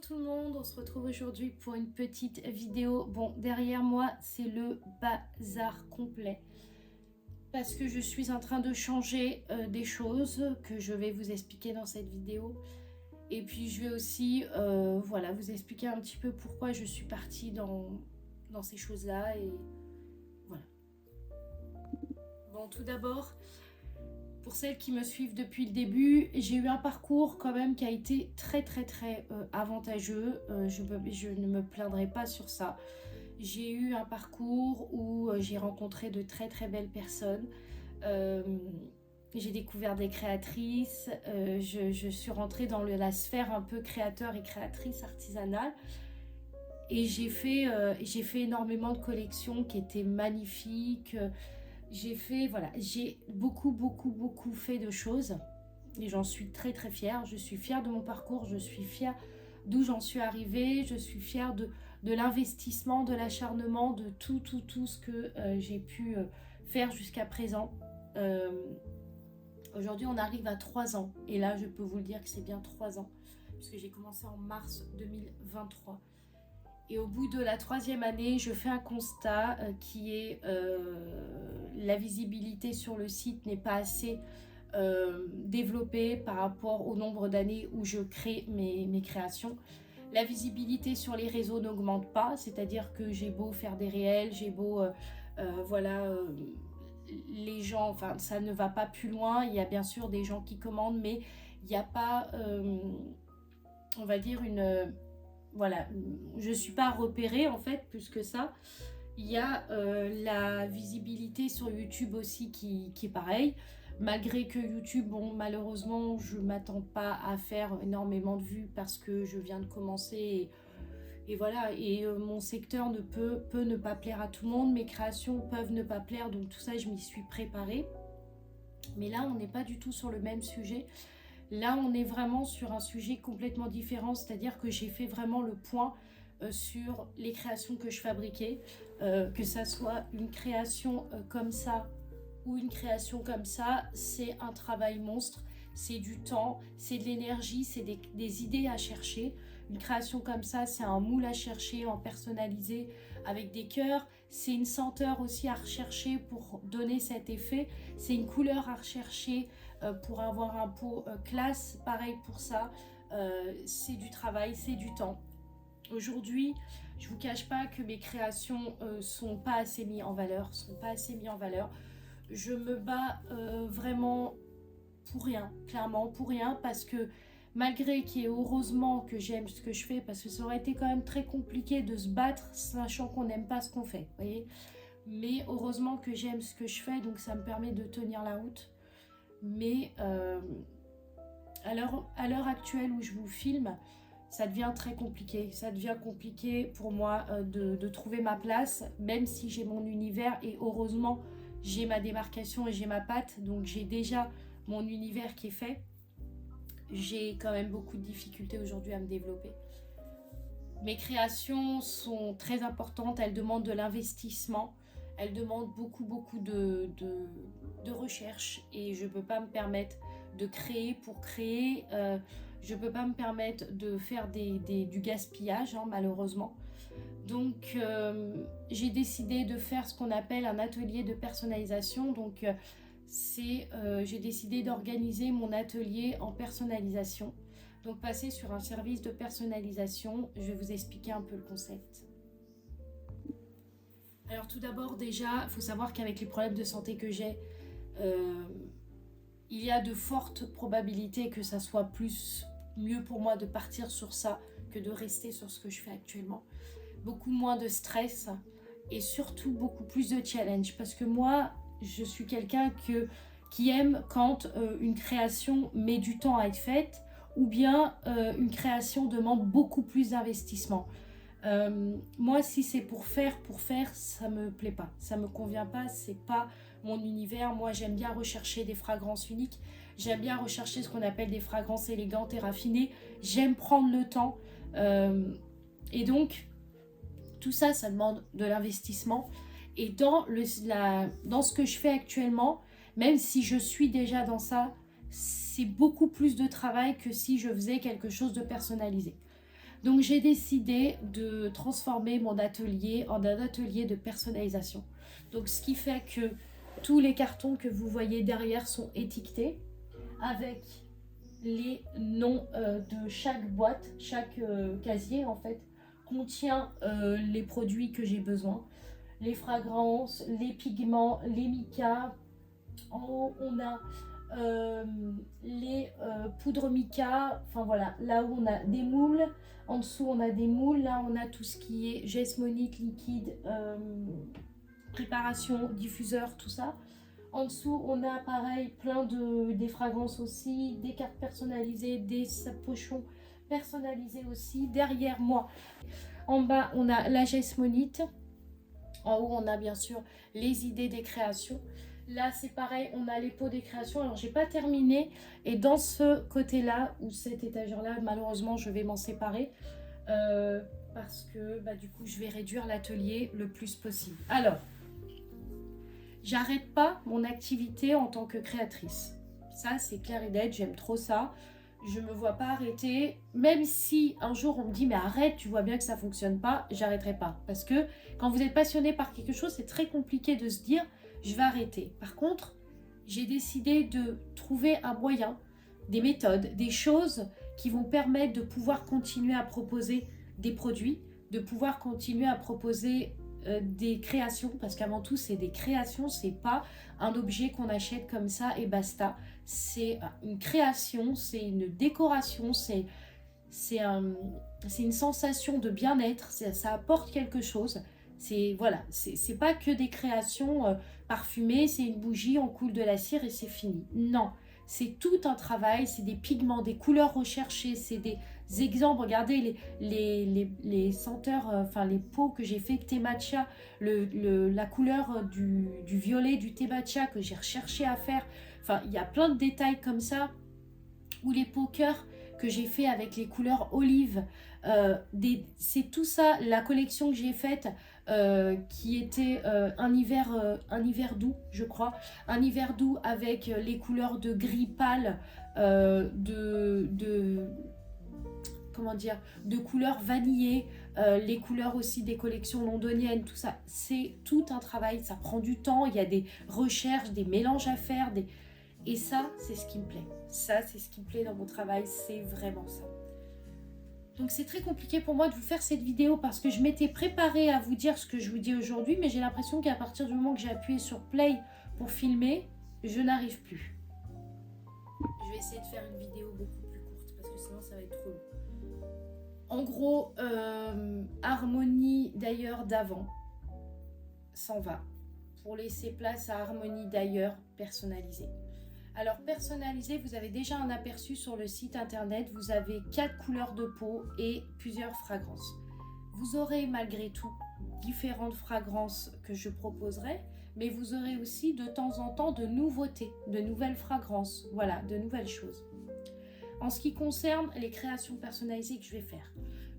tout le monde, on se retrouve aujourd'hui pour une petite vidéo. Bon, derrière moi, c'est le bazar complet parce que je suis en train de changer des choses que je vais vous expliquer dans cette vidéo. Et puis je vais aussi voilà, vous expliquer un petit peu pourquoi je suis partie dans ces choses-là. Et voilà. Bon, tout d'abord, pour celles qui me suivent depuis le début, j'ai eu un parcours quand même qui a été très avantageux. Je ne me plaindrai pas sur ça. J'ai eu un parcours où j'ai rencontré de très belles personnes. J'ai découvert des créatrices. Je suis rentrée dans la sphère un peu créateur et créatrice artisanale. Et j'ai fait énormément de collections qui étaient magnifiques. J'ai beaucoup fait de choses et j'en suis très fière. Je suis fière de mon parcours, je suis fière d'où j'en suis arrivée, je suis fière de l'investissement, de l'acharnement, de tout ce que j'ai pu faire jusqu'à présent. Aujourd'hui, on arrive à 3 ans et là, je peux vous le dire que c'est bien 3 ans puisque j'ai commencé en mars 2023. Et au bout de la 3e année, je fais un constat qui est la visibilité sur le site n'est pas assez développée par rapport au nombre d'années où je crée mes créations. La visibilité sur les réseaux n'augmente pas, c'est-à-dire que j'ai beau faire des réels, j'ai beau, les gens, enfin ça ne va pas plus loin. Il y a bien sûr des gens qui commandent, mais il n'y a pas, on va dire voilà, je ne suis pas repérée en fait plus que ça. Il y a la visibilité sur YouTube aussi qui est pareil. Malgré que YouTube, bon, malheureusement, je ne m'attends pas à faire énormément de vues parce que je viens de commencer. Et voilà, et mon secteur peut ne pas plaire à tout le monde. Mes créations peuvent ne pas plaire, donc tout ça, je m'y suis préparée. Mais là, on n'est pas du tout sur le même sujet. Là, on est vraiment sur un sujet complètement différent, c'est-à-dire que j'ai fait vraiment le point sur les créations que je fabriquais, que ça soit une création comme ça ou une création comme ça, c'est un travail monstre, c'est du temps, c'est de l'énergie, c'est des idées à chercher. Une création comme ça, c'est un moule à chercher, en personnalisé, avec des cœurs. C'est une senteur aussi à rechercher pour donner cet effet. C'est une couleur à rechercher pour avoir un pot classe. Pareil pour ça, c'est du travail, c'est du temps. Aujourd'hui, je ne vous cache pas que mes créations sont pas assez mises en valeur, Je me bats vraiment pour rien, clairement pour rien, parce que malgré qu'il y ait heureusement que j'aime ce que je fais, parce que ça aurait été quand même très compliqué de se battre sachant qu'on n'aime pas ce qu'on fait, vous voyez. Mais heureusement que j'aime ce que je fais, donc ça me permet de tenir la route. Mais à l'heure actuelle où je vous filme, ça devient très compliqué. Ça devient compliqué pour moi de trouver ma place, même si j'ai mon univers et heureusement, j'ai ma démarcation et j'ai ma patte. Donc j'ai déjà mon univers qui est fait. J'ai quand même beaucoup de difficultés aujourd'hui à me développer. Mes créations sont très importantes, elles demandent de l'investissement, elles demandent beaucoup de recherche et je ne peux pas me permettre de créer pour créer, je ne peux pas me permettre de faire du gaspillage malheureusement. Donc j'ai décidé de faire ce qu'on appelle un atelier de personnalisation. Donc j'ai décidé d'organiser mon atelier en personnalisation. Donc passer sur un service de personnalisation, je vais vous expliquer un peu le concept. Alors tout d'abord déjà, il faut savoir qu'avec les problèmes de santé que j'ai, il y a de fortes probabilités que ça soit mieux pour moi de partir sur ça que de rester sur ce que je fais actuellement. Beaucoup moins de stress et surtout beaucoup plus de challenge parce que moi, je suis quelqu'un qui aime quand une création met du temps à être faite ou bien une création demande beaucoup plus d'investissement. Moi, si c'est pour faire, ça me plaît pas, ça me convient pas, c'est pas mon univers. Moi, j'aime bien rechercher des fragrances uniques, j'aime bien rechercher ce qu'on appelle des fragrances élégantes et raffinées, j'aime prendre le temps et donc tout ça, ça demande de l'investissement. Et dans ce que je fais actuellement, même si je suis déjà dans ça, c'est beaucoup plus de travail que si je faisais quelque chose de personnalisé. Donc j'ai décidé de transformer mon atelier en un atelier de personnalisation. Donc ce qui fait que tous les cartons que vous voyez derrière sont étiquetés avec les noms de chaque boîte, chaque casier en fait contient les produits que j'ai besoin, les fragrances, les pigments, les micas. En haut on a les poudres mica, enfin voilà, là où on a des moules, en dessous on a des moules, là on a tout ce qui est geste-monite, liquide, préparation, diffuseur, tout ça. En dessous, on a pareil plein des fragrances aussi, des cartes personnalisées, des pochons personnalisés aussi. Derrière moi, en bas, on a la geste-monite. En haut, on a bien sûr les idées des créations. Là, c'est pareil, on a les pots des créations. Alors, j'ai pas terminé. Et dans ce côté-là, ou cette étagère-là, malheureusement, je vais m'en séparer. Parce que, du coup, je vais réduire l'atelier le plus possible. Alors, j'arrête pas mon activité en tant que créatrice. Ça, c'est clair et net, j'aime trop ça. Je me vois pas arrêter. Même si un jour on me dit mais arrête, tu vois bien que ça fonctionne pas, j'arrêterai pas. Parce que quand vous êtes passionné par quelque chose, c'est très compliqué de se dire je vais arrêter. Par contre, j'ai décidé de trouver un moyen, des méthodes, des choses qui vont permettre de pouvoir continuer à proposer des produits, de pouvoir continuer à proposer des créations, parce qu'avant tout c'est des créations, c'est pas un objet qu'on achète comme ça et basta, c'est une création, c'est une décoration, c'est une sensation de bien-être, ça apporte quelque chose, c'est voilà, c'est pas que des créations parfumées, c'est une bougie, on coule de la cire et c'est fini, non, c'est tout un travail, c'est des pigments, des couleurs recherchées, c'est des exemples. Regardez les senteurs, enfin les pots que j'ai fait thé matcha, la couleur du violet du thé matcha que j'ai recherché à faire. Enfin, il y a plein de détails comme ça. Ou les pots cœur que j'ai fait avec les couleurs olive. C'est tout ça, la collection que j'ai faite qui était un hiver doux, je crois. Un hiver doux avec les couleurs de gris pâle, comment dire, de couleurs vanillées, les couleurs aussi des collections londoniennes, tout ça, c'est tout un travail, ça prend du temps, il y a des recherches, des mélanges à faire, et ça, c'est ce qui me plaît. Ça, c'est ce qui me plaît dans mon travail, c'est vraiment ça. Donc c'est très compliqué pour moi de vous faire cette vidéo parce que je m'étais préparée à vous dire ce que je vous dis aujourd'hui, mais j'ai l'impression qu'à partir du moment que j'ai appuyé sur play pour filmer, je n'arrive plus. Je vais essayer de faire une vidéo beaucoup plus courte parce que sinon ça va être trop long. En gros, Harmonie d'ailleurs d'avant s'en va pour laisser place à Harmonie d'ailleurs personnalisée. Alors personnalisé, vous avez déjà un aperçu sur le site internet, vous avez 4 couleurs de peau et plusieurs fragrances. Vous aurez malgré tout différentes fragrances que je proposerai, mais vous aurez aussi de temps en temps de nouveautés, de nouvelles fragrances, voilà, de nouvelles choses. En ce qui concerne les créations personnalisées que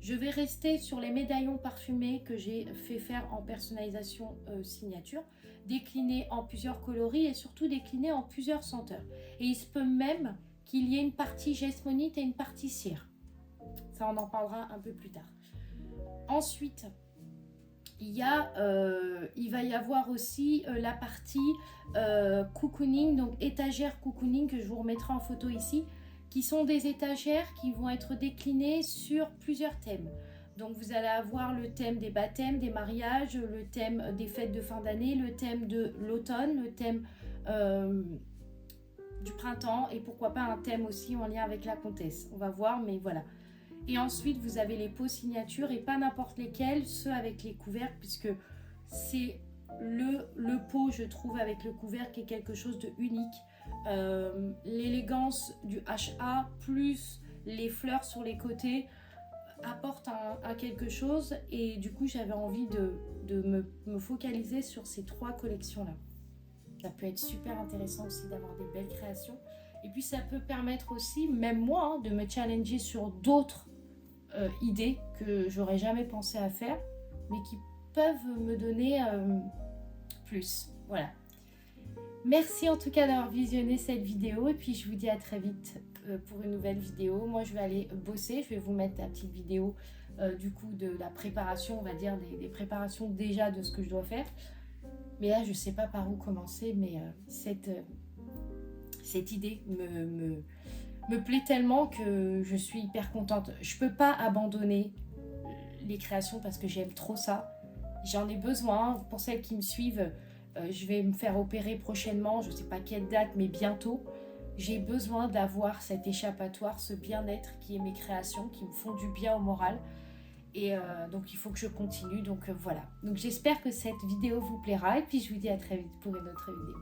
je vais rester sur les médaillons parfumés que j'ai fait faire en personnalisation signature, déclinés en plusieurs coloris et surtout déclinés en plusieurs senteurs. Et il se peut même qu'il y ait une partie geste-monite et une partie cire. Ça, on en parlera un peu plus tard. Ensuite, il va y avoir aussi la partie cocooning, donc étagère cocooning que je vous remettrai en photo ici, qui sont des étagères qui vont être déclinées sur plusieurs thèmes. Donc vous allez avoir le thème des baptêmes, des mariages, le thème des fêtes de fin d'année, le thème de l'automne, le thème du printemps et pourquoi pas un thème aussi en lien avec la comtesse. On va voir, mais voilà. Et ensuite vous avez les pots signatures et pas n'importe lesquels, ceux avec les couvercles, puisque c'est le pot, je trouve, avec le couvercle qui est quelque chose de unique. L'élégance du HA plus les fleurs sur les côtés apporte à quelque chose et du coup j'avais envie de me focaliser sur ces 3 collections là. Ça peut être super intéressant aussi d'avoir des belles créations et puis ça peut permettre aussi, même moi, de me challenger sur d'autres idées que j'aurais jamais pensé à faire mais qui peuvent me donner plus, voilà. Merci en tout cas d'avoir visionné cette vidéo et puis je vous dis à très vite pour une nouvelle vidéo. Moi je vais aller bosser, je vais vous mettre la petite vidéo du coup de la préparation, on va dire des préparations déjà de ce que je dois faire. Mais là je sais pas par où commencer, mais cette idée me plaît tellement que je suis hyper contente. Je peux pas abandonner les créations parce que j'aime trop ça. J'en ai besoin. Pour celles qui me suivent, je vais me faire opérer prochainement, je ne sais pas quelle date, mais bientôt. J'ai besoin d'avoir cet échappatoire, ce bien-être qui est mes créations, qui me font du bien au moral. Et donc il faut que je continue. Donc voilà. Donc j'espère que cette vidéo vous plaira et puis je vous dis à très vite pour une autre vidéo.